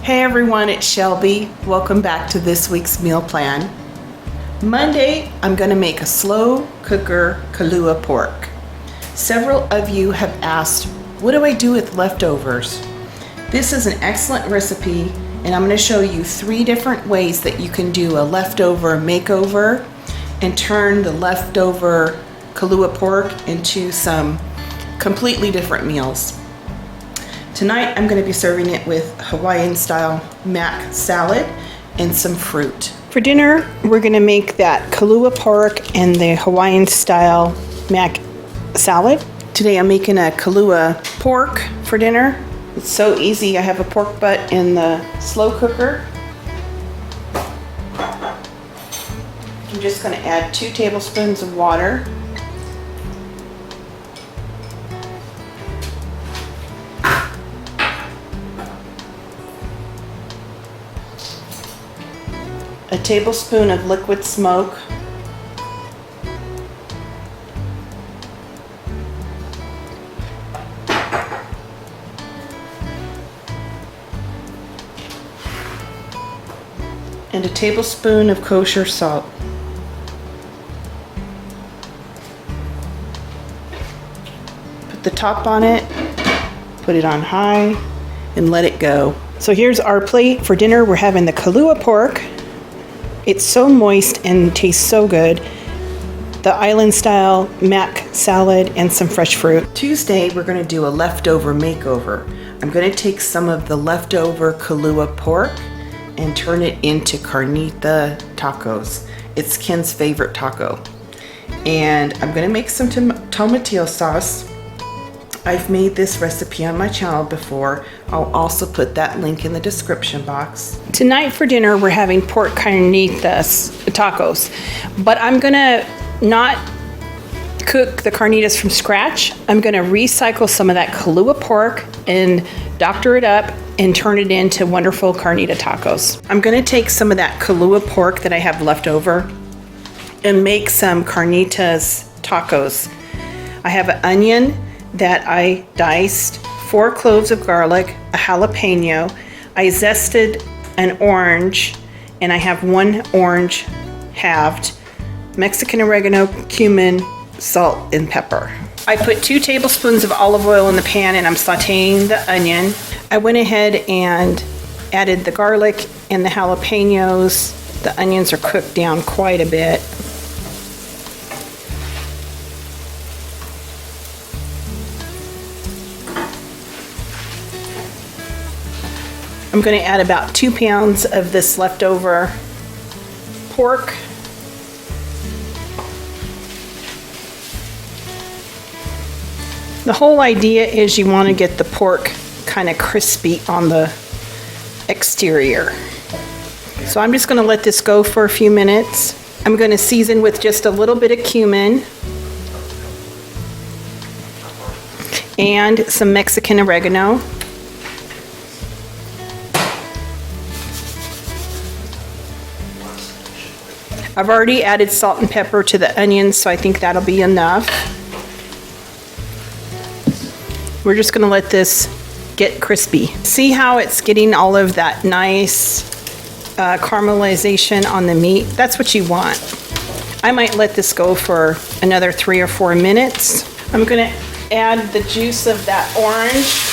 Hey everyone, it's Shelby. Welcome back to this week's meal plan. Monday, I'm going to make a slow cooker Kalua pork. Several of you have asked, what do I do with leftovers? This is an excellent recipe, and I'm going to show you 3 different ways that you can do a leftover makeover and turn the leftover Kalua pork into some completely different meals. Tonight I'm going to be serving it with Hawaiian style mac salad and some fruit. For dinner, we're going to make that Kalua pork and the Hawaiian style mac salad. Today I'm making a Kalua pork for dinner. It's so easy. I have a pork butt in the slow cooker. I'm just going to add 2 tablespoons of water. A tablespoon of liquid smoke, and a tablespoon of kosher salt. Put the top on it, put it on high, and let it go. So here's our plate for dinner. We're having the Kalua pork. It's so moist and tastes so good. The island style mac salad and some fresh fruit. Tuesday, we're going to do a leftover makeover. I'm going to take some of the leftover Kalua pork and turn it into Carnitas tacos. It's Ken's favorite taco. And I'm going to make some tomatillo sauce. I've made this recipe on my channel before. I'll also put that link in the description box. Tonight for dinner, we're having pork carnitas tacos, but I'm gonna not cook the carnitas from scratch. I'm gonna recycle some of that Kalua pork and doctor it up and turn it into wonderful carnita tacos. I'm gonna take some of that Kalua pork that I have left over and make some carnitas tacos. I have an onion that I diced, 4 cloves of garlic, a jalapeno. I zested an orange, and I have 1 orange halved, Mexican oregano, cumin, salt, and pepper. I put 2 tablespoons of olive oil in the pan, and I'm sauteing the onion. I went ahead and added the garlic and the jalapenos. The onions are cooked down quite a bit. I'm going to add about 2 pounds of this leftover pork. The whole idea is you want to get the pork kind of crispy on the exterior. So I'm just going to let this go for a few minutes. I'm going to season with just a little bit of cumin and some Mexican oregano. I've already added salt and pepper to the onions, so I think that'll be enough. We're just going to let this get crispy. See how it's getting all of that nice caramelization on the meat? That's what you want. I might let this go for another 3 or 4 minutes. I'm going to add the juice of that orange.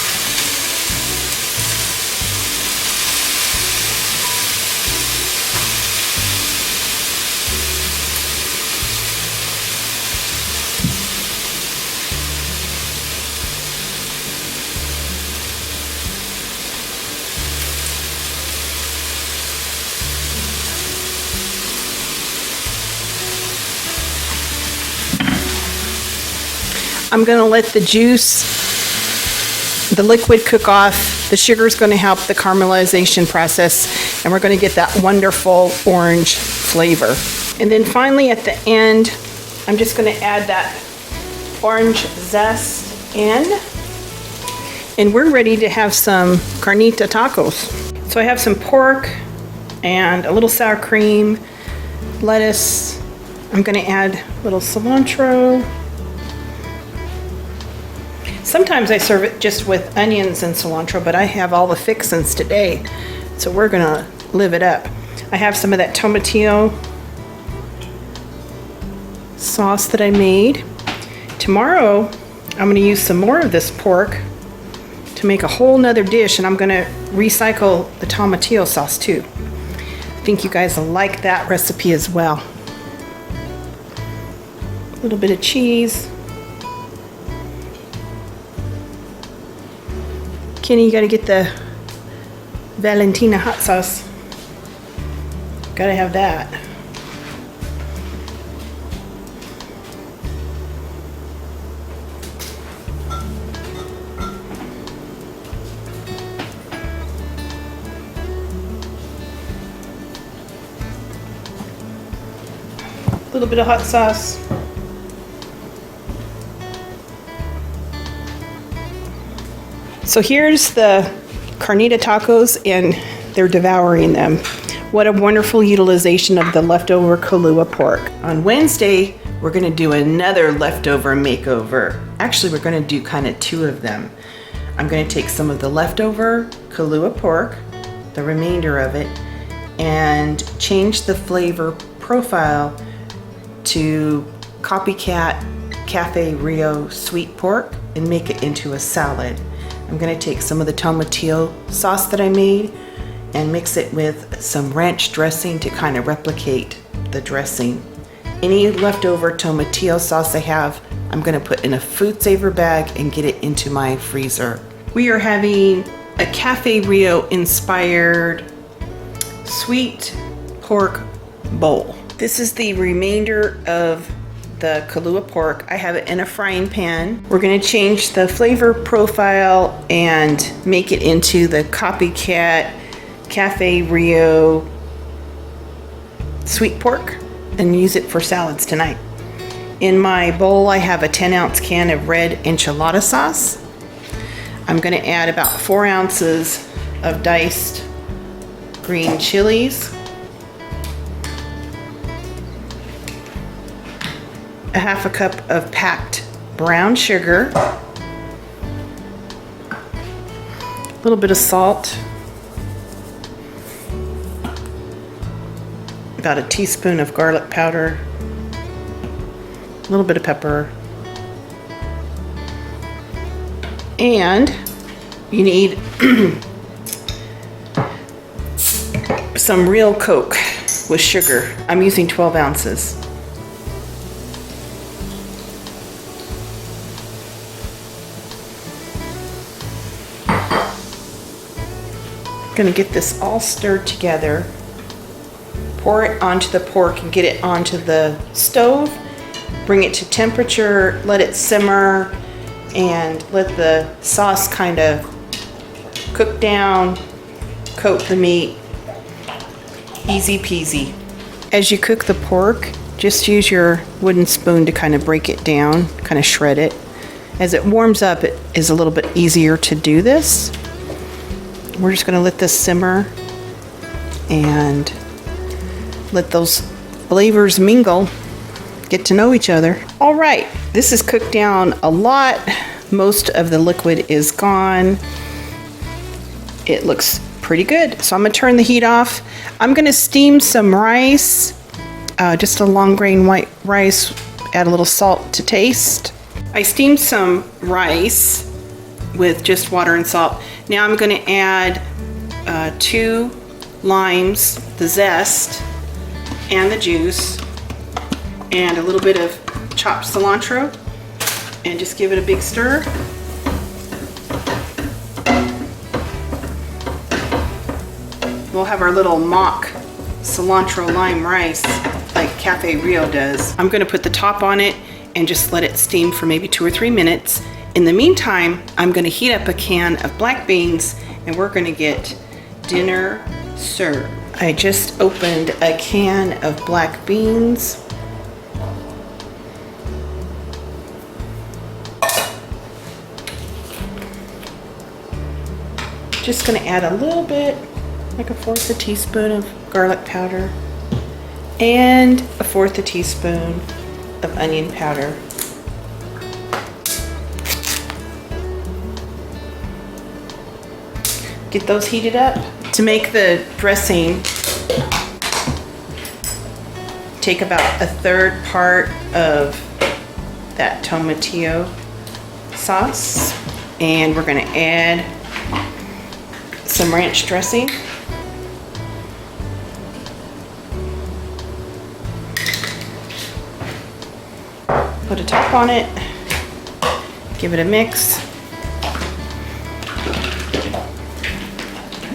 I'm going to let the juice, the liquid cook off. The sugar is going to help the caramelization process, and we're going to get that wonderful orange flavor. And then finally at the end, I'm just going to add that orange zest in, and we're ready to have some carnita tacos. So I have some pork and a little sour cream, lettuce. I'm going to add a little cilantro. Sometimes I serve it just with onions and cilantro, but I have all the fixins today. So we're gonna live it up. I have some of that tomatillo sauce that I made. Tomorrow, I'm gonna use some more of this pork to make a whole nother dish, and I'm gonna recycle the tomatillo sauce too. I think you guys will like that recipe as well. A little bit of cheese. Kenny, you gotta get the Valentina hot sauce. Gotta have that. A little bit of hot sauce. So here's the carnita tacos, and they're devouring them. What a wonderful utilization of the leftover Kalua pork. On Wednesday, we're gonna do another leftover makeover. Actually, we're gonna do kind of two of them. I'm gonna take some of the leftover Kalua pork, the remainder of it, and change the flavor profile to Copycat Cafe Rio sweet pork and make it into a salad. I'm gonna take some of the tomatillo sauce that I made and mix it with some ranch dressing to kind of replicate the dressing. Any leftover tomatillo sauce I have, I'm gonna put in a food saver bag and get it into my freezer. We are having a Cafe Rio inspired sweet pork bowl. This is the remainder of the Kalua pork. I have it in a frying pan. We're gonna change the flavor profile and make it into the Copycat Cafe Rio sweet pork and use it for salads tonight. In my bowl, I have a 10-ounce can of red enchilada sauce. I'm gonna add about 4 ounces of diced green chilies, a half a cup of packed brown sugar, a little bit of salt, about a teaspoon of garlic powder, a little bit of pepper, and you need some real Coke with sugar. I'm using 12 ounces. Gonna get this all stirred together, pour it onto the pork and get it onto the stove, bring it to temperature, let it simmer, and let the sauce kind of cook down, coat the meat. Easy peasy. As you cook the pork, just use your wooden spoon to kind of break it down, kind of shred it. As it warms up, it is a little bit easier to do this. We're just gonna let this simmer and let those flavors mingle, get to know each other. All right, this is cooked down a lot. Most of the liquid is gone. It looks pretty good. So I'm gonna turn the heat off. I'm gonna steam some rice, just a long grain white rice, add a little salt to taste. I steamed some rice with just water and salt. Now I'm gonna add 2 limes, the zest and the juice, and a little bit of chopped cilantro, and just give it a big stir. We'll have our little mock cilantro lime rice like Cafe Rio does. I'm gonna put the top on it and just let it steam for maybe 2 or 3 minutes. In the meantime, I'm gonna heat up a can of black beans and we're gonna get dinner served. I just opened a can of black beans. Just gonna add a little bit, like 1/4 teaspoon of garlic powder and 1/4 teaspoon of onion powder. Get those heated up. To make the dressing, take about 1/3 part of that tomatillo sauce, and we're gonna add some ranch dressing. Put a top on it, give it a mix.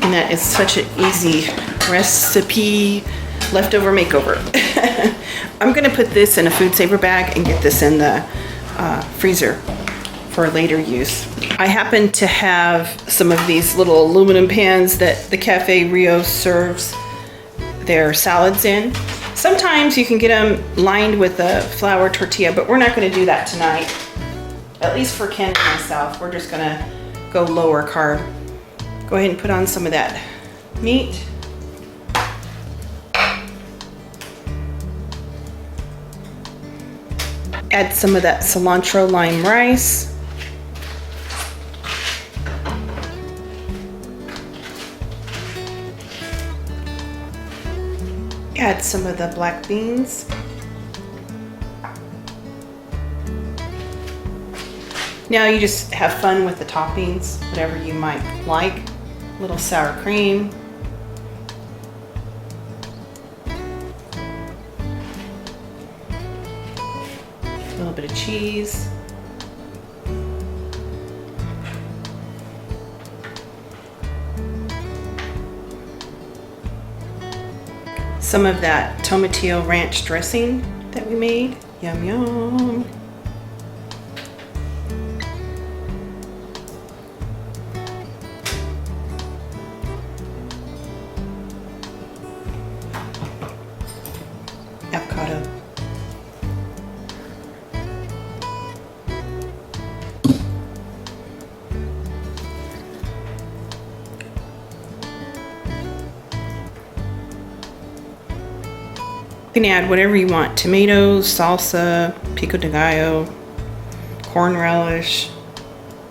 And that is such an easy recipe, leftover makeover. I'm gonna put this in a food saver bag and get this in the freezer for later use. I happen to have some of these little aluminum pans that the Cafe Rio serves their salads in. Sometimes you can get them lined with a flour tortilla, but we're not gonna do that tonight. At least for Ken and myself, we're just gonna go lower carb. Go ahead and put on some of that meat. Add some of that cilantro lime rice. Add some of the black beans. Now you just have fun with the toppings, whatever you might like. A little sour cream. A little bit of cheese. Some of that tomatillo ranch dressing that we made. Yum, yum. Avocado. You can add whatever you want. Tomatoes, salsa, pico de gallo, corn relish.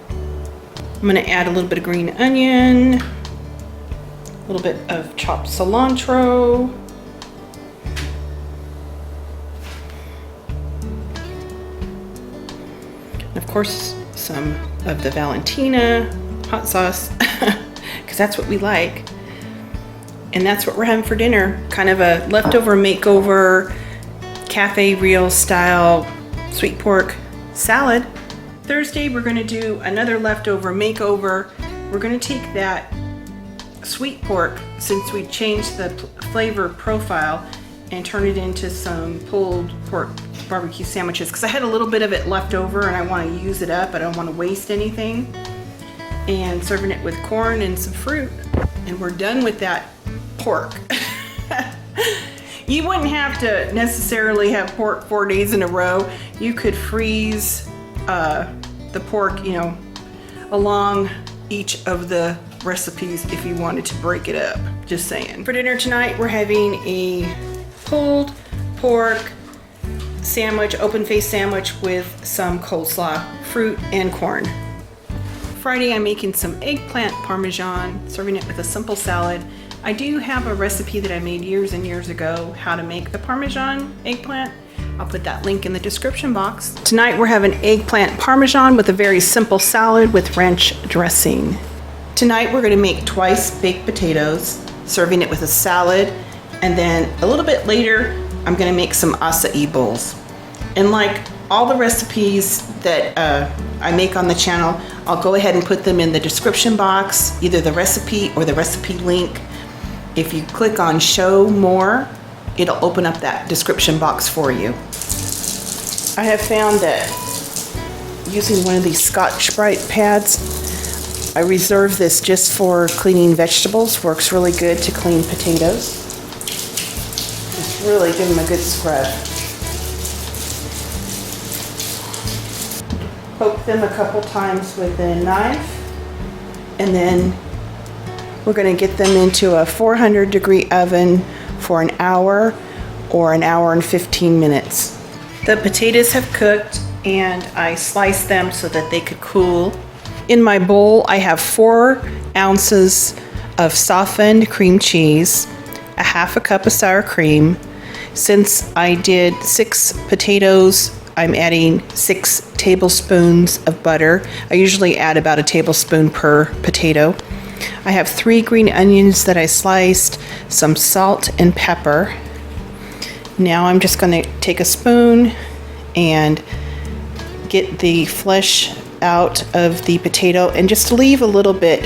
I'm gonna add a little bit of green onion, a little bit of chopped cilantro. And of course, some of the Valentina hot sauce, because that's what we like. And that's what we're having for dinner. Kind of a leftover makeover, Cafe Rio style sweet pork salad. Thursday, we're gonna do another leftover makeover. We're gonna take that sweet pork, since we changed the flavor profile, and turn it into some pulled pork barbecue sandwiches, because I had a little bit of it left over and I want to use it up. I don't want to waste anything. And serving it with corn and some fruit. And we're done with that pork. You wouldn't have to necessarily have pork 4 days in a row. You could freeze the pork, you know, along each of the recipes if you wanted to break it up. Just saying. For dinner tonight, we're having a pulled pork sandwich, open face sandwich with some coleslaw, fruit, and corn. Friday, I'm making some eggplant parmesan, serving it with a simple salad. I do have a recipe that I made years and years ago, how to make the parmesan eggplant. I'll put that link in the description box. Tonight we're having eggplant parmesan with a very simple salad with ranch dressing. Tonight we're gonna make twice baked potatoes, serving it with a salad, and then a little bit later, I'm gonna make some acai bowls. And like all the recipes that I make on the channel, I'll go ahead and put them in the description box, either the recipe or the recipe link. If you click on show more, it'll open up that description box for you. I have found that using one of these Scotch-Brite pads, I reserve this just for cleaning vegetables. Works really good to clean potatoes. Just really give them a good scrub. Poke them a couple times with a knife, and then we're going to get them into a 400-degree oven for an hour or an hour and 15 minutes. The potatoes have cooked and I sliced them so that they could cool. In my bowl, I have 4 ounces of softened cream cheese, a half a cup of sour cream. Since I did 6 potatoes, I'm adding 6 tablespoons of butter. I usually add about a tablespoon per potato. I have 3 green onions that I sliced, some salt and pepper. Now I'm just going to take a spoon and get the flesh out of the potato and just leave a little bit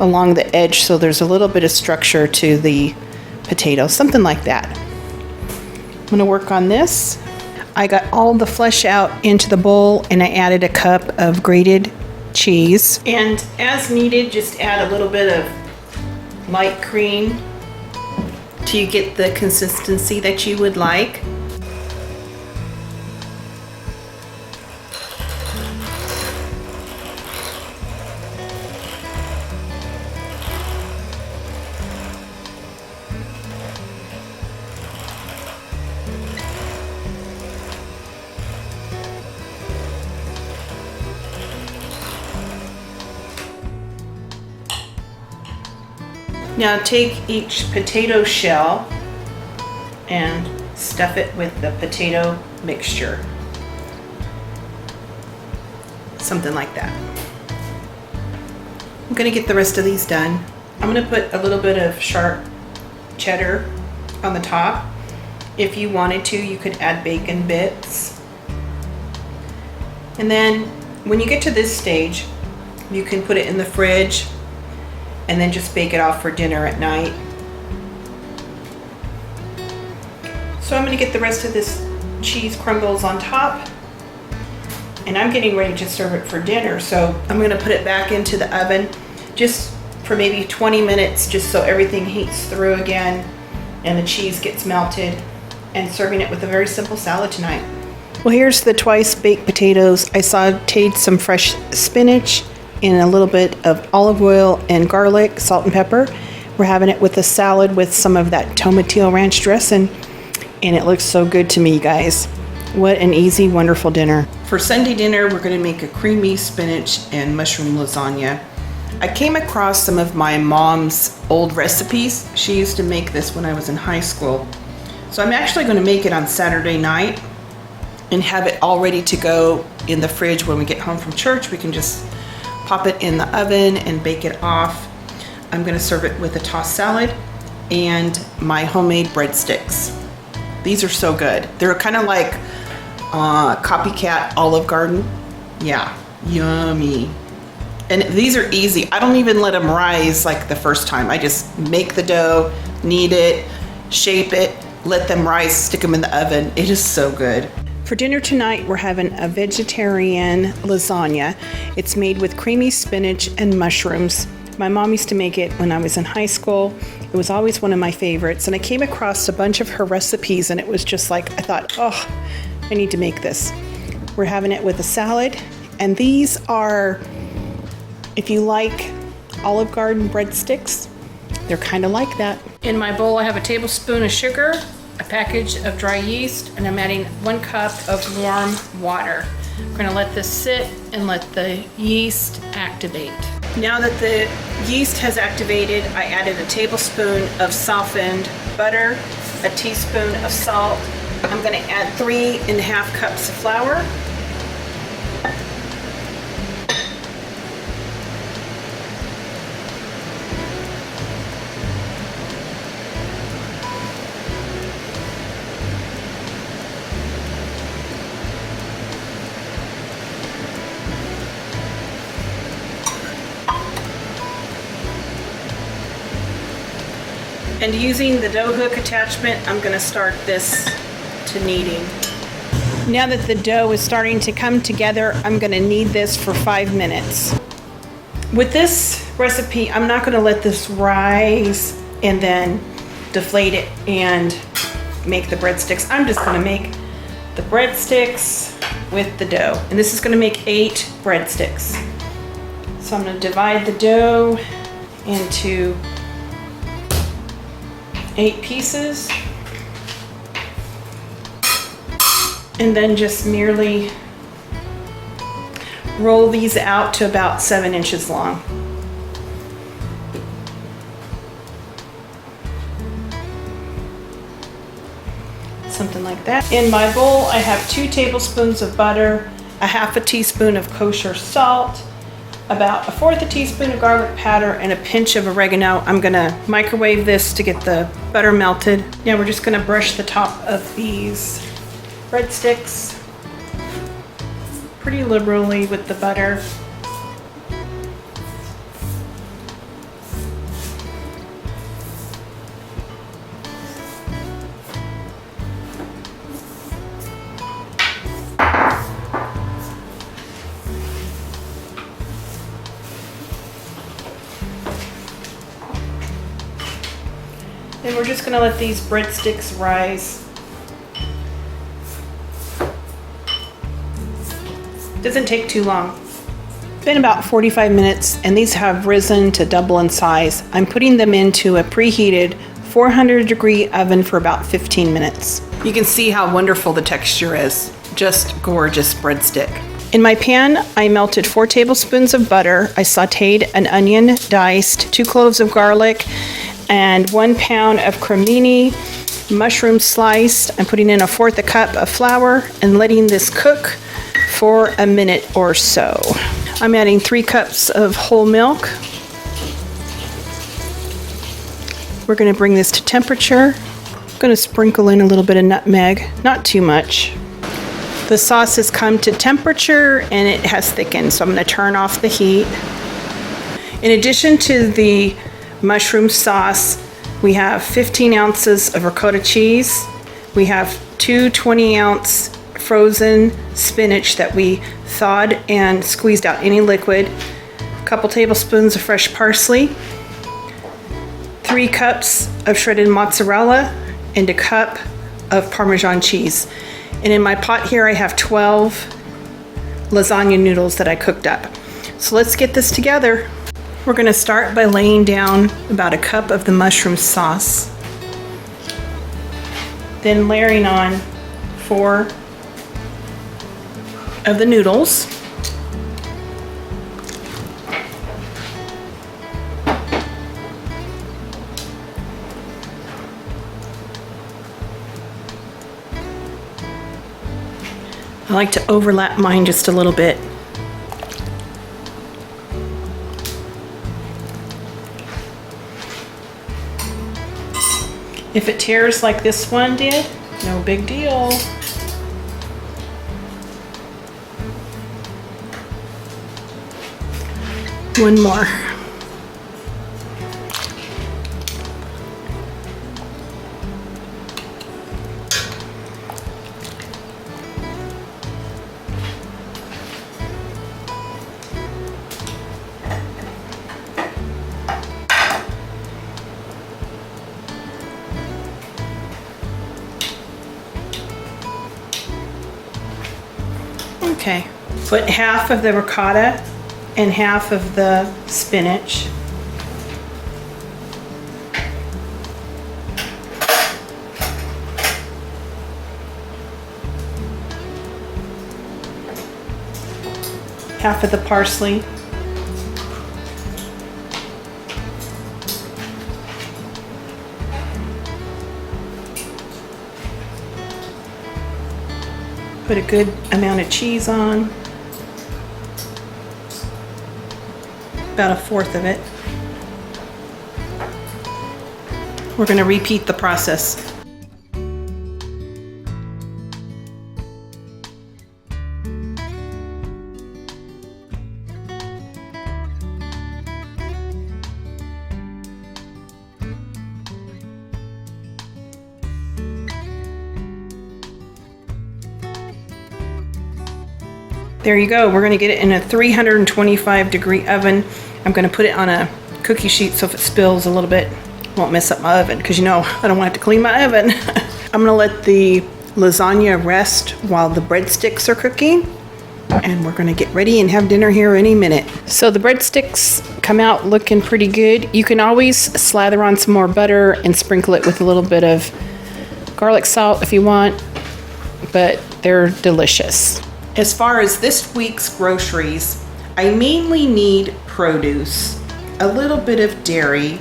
along the edge so there's a little bit of structure to the potato, something like that. I'm going to work on this. I got all the flesh out into the bowl and I added a cup of grated cheese. And as needed, just add a little bit of light cream till you get the consistency that you would like. Now take each potato shell and stuff it with the potato mixture. Something like that. I'm gonna get the rest of these done. I'm gonna put a little bit of sharp cheddar on the top. If you wanted to, you could add bacon bits. And then when you get to this stage, you can put it in the fridge and then just bake it off for dinner at night. So I'm gonna get the rest of this cheese crumbles on top and I'm getting ready to serve it for dinner. So I'm gonna put it back into the oven just for maybe 20 minutes, just so everything heats through again and the cheese gets melted, and serving it with a very simple salad tonight. Well, here's the twice baked potatoes. I sauteed some fresh spinach in a little bit of olive oil and garlic, salt and pepper. We're having it with a salad with some of that tomatillo ranch dressing, and it looks so good to me, guys. What an easy, wonderful dinner. For Sunday dinner, we're gonna make a creamy spinach and mushroom lasagna. I came across some of my mom's old recipes. She used to make this when I was in high school. So I'm actually gonna make it on Saturday night and have it all ready to go in the fridge when we get home from church. We can just pop it in the oven and bake it off. I'm gonna serve it with a tossed salad and my homemade breadsticks. These are so good. They're kind of like copycat Olive Garden. Yeah, yummy. And these are easy. I don't even let them rise like the first time. I just make the dough, knead it, shape it, let them rise, stick them in the oven. It is so good. For dinner tonight, we're having a vegetarian lasagna. It's made with creamy spinach and mushrooms. My mom used to make it when I was in high school. It was always one of my favorites. And I came across a bunch of her recipes and it was just like, I thought, oh, I need to make this. We're having it with a salad. And these are, if you like Olive Garden breadsticks, they're kind of like that. In my bowl, I have a tablespoon of sugar, a package of dry yeast, and I'm adding 1 cup of warm water. We're gonna let this sit and let the yeast activate. Now that the yeast has activated, I added a tablespoon of softened butter, a teaspoon of salt. I'm gonna add 3½ cups of flour. And using the dough hook attachment, I'm gonna start this to kneading. Now that the dough is starting to come together, I'm gonna knead this for 5 minutes. With this recipe, I'm not gonna let this rise and then deflate it and make the breadsticks. I'm just gonna make the breadsticks with the dough. And this is gonna make 8 breadsticks. So I'm gonna divide the dough into 8 pieces, and then just merely roll these out to about 7 inches long. something like that. In my bowl, I have 2 tablespoons of butter, a half a teaspoon of kosher salt, about a 1/4 teaspoon of garlic powder, and a pinch of oregano. I'm gonna microwave this to get the butter melted. Now we're just gonna brush the top of these breadsticks pretty liberally with the butter. Then we're just gonna let these breadsticks rise. Doesn't take too long. It's been about 45 minutes and these have risen to double in size. I'm putting them into a preheated 400-degree oven for about 15 minutes. You can see how wonderful the texture is. Just gorgeous breadstick. In my pan, I melted 4 tablespoons of butter. I sauteed an onion diced, 2 cloves of garlic, and 1 pound of cremini, mushroom sliced. I'm putting in a 1/4 cup of flour and letting this cook for a minute or so. I'm adding 3 cups of whole milk. We're going to bring this to temperature. I'm going to sprinkle in a little bit of nutmeg, not too much. The sauce has come to temperature and it has thickened, so I'm going to turn off the heat. In addition to the mushroom sauce, we have 15 ounces of ricotta cheese. We have 2 20-ounce frozen spinach that we thawed and squeezed out any liquid, a couple tablespoons of fresh parsley, 3 cups of shredded mozzarella, and a cup of Parmesan cheese. And in my pot here, I have 12 lasagna noodles that I cooked up. So let's get this together. We're going to start by laying down about a cup of the mushroom sauce, then layering on 4 of the noodles. I like to overlap mine just a little bit. If it tears like this one did, no big deal. One more. Okay, put half of the ricotta and half of the spinach. Half of the parsley. Put a good amount of cheese on. About 1/4 of it. We're going to repeat the process. There you go. We're going to get it in a 325-degree oven. I'm going to put it on a cookie sheet so if it spills a little bit, it won't mess up my oven because you know I don't want to have to clean my oven. I'm going to let the lasagna rest while the breadsticks are cooking. And we're going to get ready and have dinner here any minute. So the breadsticks come out looking pretty good. You can always slather on some more butter and sprinkle it with a little bit of garlic salt if you want, but they're delicious. As far as this week's groceries, I mainly need produce, a little bit of dairy.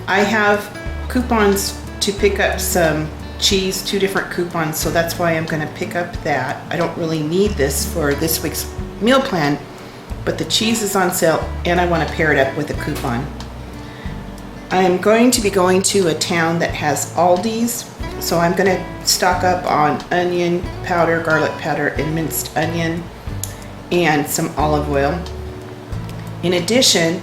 I have coupons to pick up some cheese, 2 different coupons, so that's why I'm gonna pick up that. I don't really need this for this week's meal plan, but the cheese is on sale and I wanna pair it up with a coupon. I am going to be going to a town that has Aldi's, so I'm gonna stock up on onion powder, garlic powder, and minced onion, and some olive oil. In addition,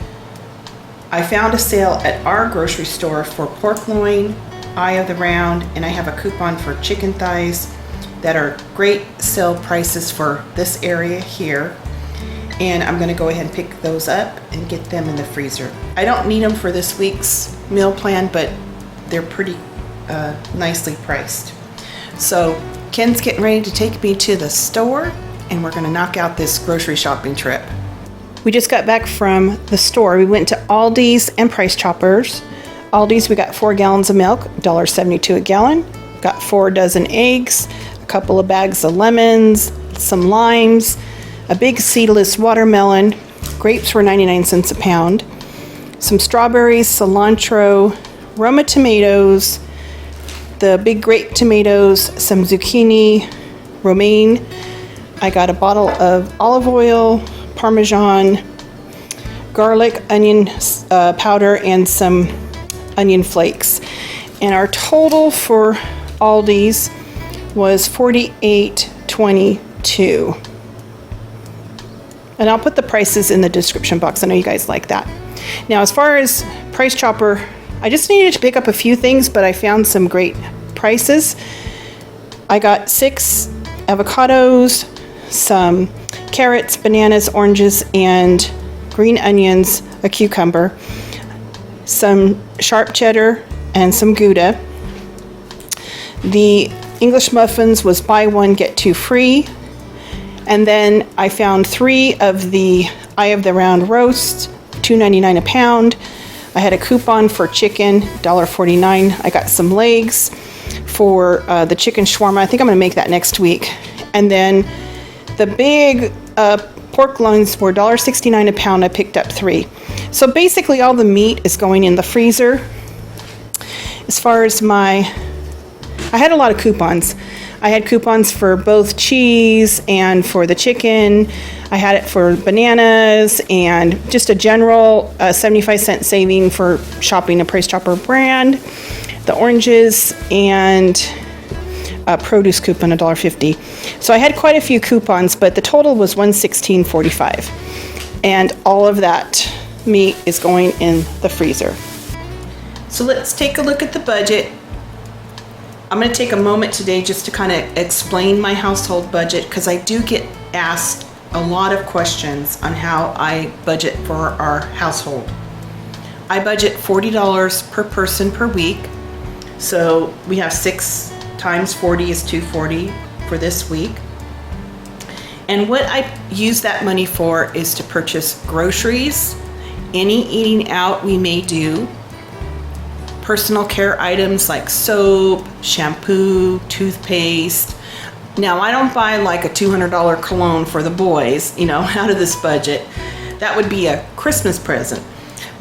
I found a sale at our grocery store for pork loin, eye of the round, and I have a coupon for chicken thighs that are great sale prices for this area here. And I'm gonna go ahead and pick those up and get them in the freezer. I don't need them for this week's meal plan, but they're pretty nicely priced. So Ken's getting ready to take me to the store and we're gonna knock out this grocery shopping trip. We just got back from the store. We went to Aldi's and Price Choppers. Aldi's, we got 4 gallons of milk, $1.72 a gallon. Got 4 dozen eggs, a couple of bags of lemons, some limes, a big seedless watermelon. Grapes were 99 cents a pound. Some strawberries, cilantro, Roma tomatoes, the big grape tomatoes, some zucchini, romaine. I got a bottle of olive oil, parmesan, garlic, onion powder, and some onion flakes. And our total for Aldi's was $48.22. And I'll put the prices in the description box. I know you guys like that. Now, as far as Price Chopper, I just needed to pick up a few things, but I found some great prices. I got 6 avocados, some carrots, bananas, oranges, and green onions, a cucumber, some sharp cheddar, and some Gouda. The English muffins was buy one, get 2 free. And then I found 3 of the eye of the round roast, $2.99 a pound. I had a coupon for chicken, $1.49. I got some legs for the chicken shawarma. I think I'm gonna make that next week. And then the big pork loins were $1.69 a pound. I picked up 3. So basically all the meat is going in the freezer. As far as I had a lot of coupons. I had coupons for both cheese and for the chicken. I had it for bananas and just a general 75-cent saving for shopping a Price Chopper brand. The oranges and a produce coupon, $1.50. So I had quite a few coupons, but the total was $116.45. And all of that meat is going in the freezer. So let's take a look at the budget. I'm going to take a moment today just to kind of explain my household budget, because I do get asked a lot of questions on how I budget for our household. I budget $40 per person per week. So we have 6 times 40 is $240 for this week. And what I use that money for is to purchase groceries, any eating out we may do, personal care items like soap, shampoo, toothpaste. Now, I don't buy like a $200 cologne for the boys, out of this budget. That would be a Christmas present.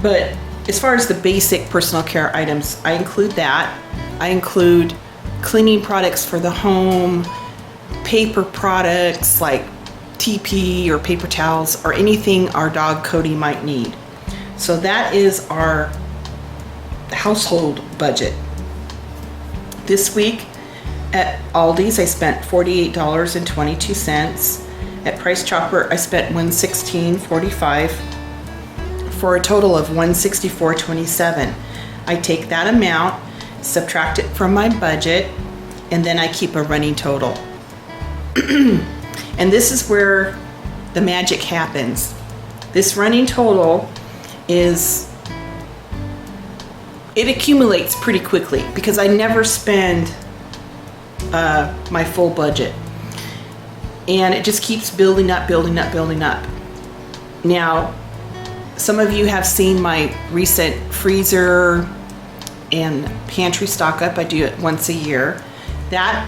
But as far as the basic personal care items, I include that. I include cleaning products for the home, paper products like TP or paper towels, or anything our dog Cody might need. So that is our household budget. This week at Aldi's I spent $48.22. At Price Chopper I spent $116.45 for a total of $164.27. I take that amount, subtract it from my budget, and then I keep a running total. And this is where the magic happens. This running total it accumulates pretty quickly because I never spend my full budget. And it just keeps building up, building up, building up. Now, some of you have seen my recent freezer and pantry stock up. I do it once a year. That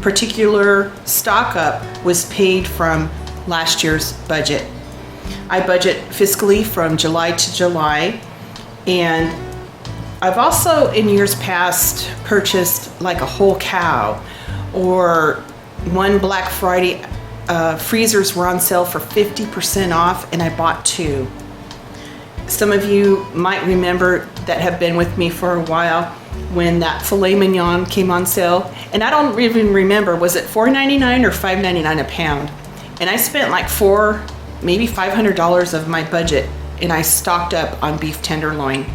particular stock up was paid from last year's budget. I budget fiscally from July to July, and I've also in years past purchased like a whole cow, or one Black Friday, freezers were on sale for 50% off and I bought 2. Some of you might remember that have been with me for a while when that filet mignon came on sale. And I don't even remember, was it $4.99 or $5.99 a pound? And I spent like maybe $500 of my budget, and I stocked up on beef tenderloin.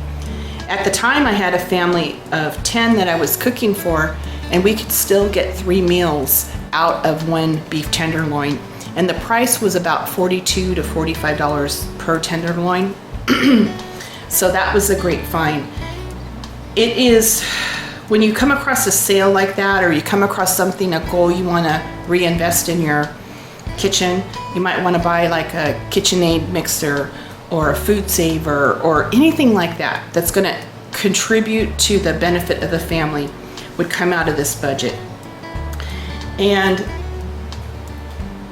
At the time I had a family of 10 that I was cooking for, and we could still get 3 meals out of one beef tenderloin. And the price was about $42 to $45 per tenderloin. So that was a great find. It is, when you come across a sale like that, or you come across something, a goal you want to reinvest in your kitchen, you might want to buy like a KitchenAid mixer or a food saver or anything like that that's going to contribute to the benefit of the family, would come out of this budget. And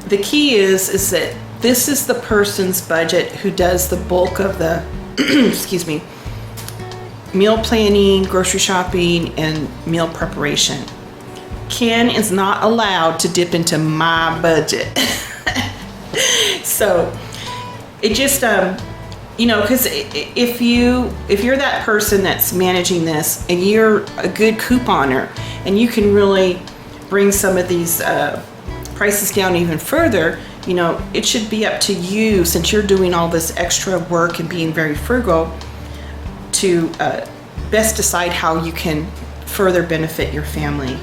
the key is that this is the person's budget who does the bulk of the excuse me, meal planning, grocery shopping, and meal preparation. Ken is not allowed to dip into my budget. So it just you know, because if you're that person that's managing this and you're a good couponer and you can really bring some of these prices down even further, you know, it should be up to you, since you're doing all this extra work and being very frugal, to best decide how you can further benefit your family.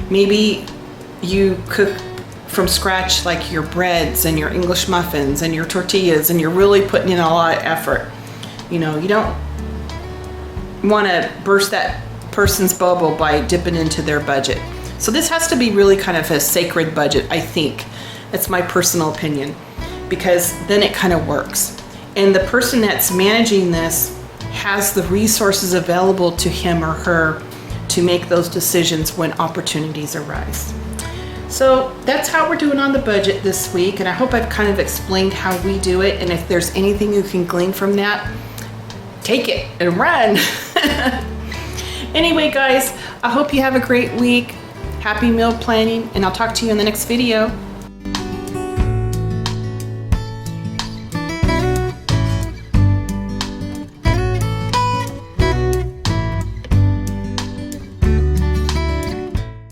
Maybe you cook from scratch, like your breads and your English muffins and your tortillas, and you're really putting in a lot of effort. You know, you don't want to burst that person's bubble by dipping into their budget. So this has to be really kind of a sacred budget, I think. That's my personal opinion, because then it kind of works. And the person that's managing this has the resources available to him or her to make those decisions when opportunities arise. So that's how we're doing on the budget this week, and I hope I've kind of explained how we do it, and if there's anything you can glean from that, take it and run. Anyway, guys, I hope you have a great week. Happy meal planning, and I'll talk to you in the next video.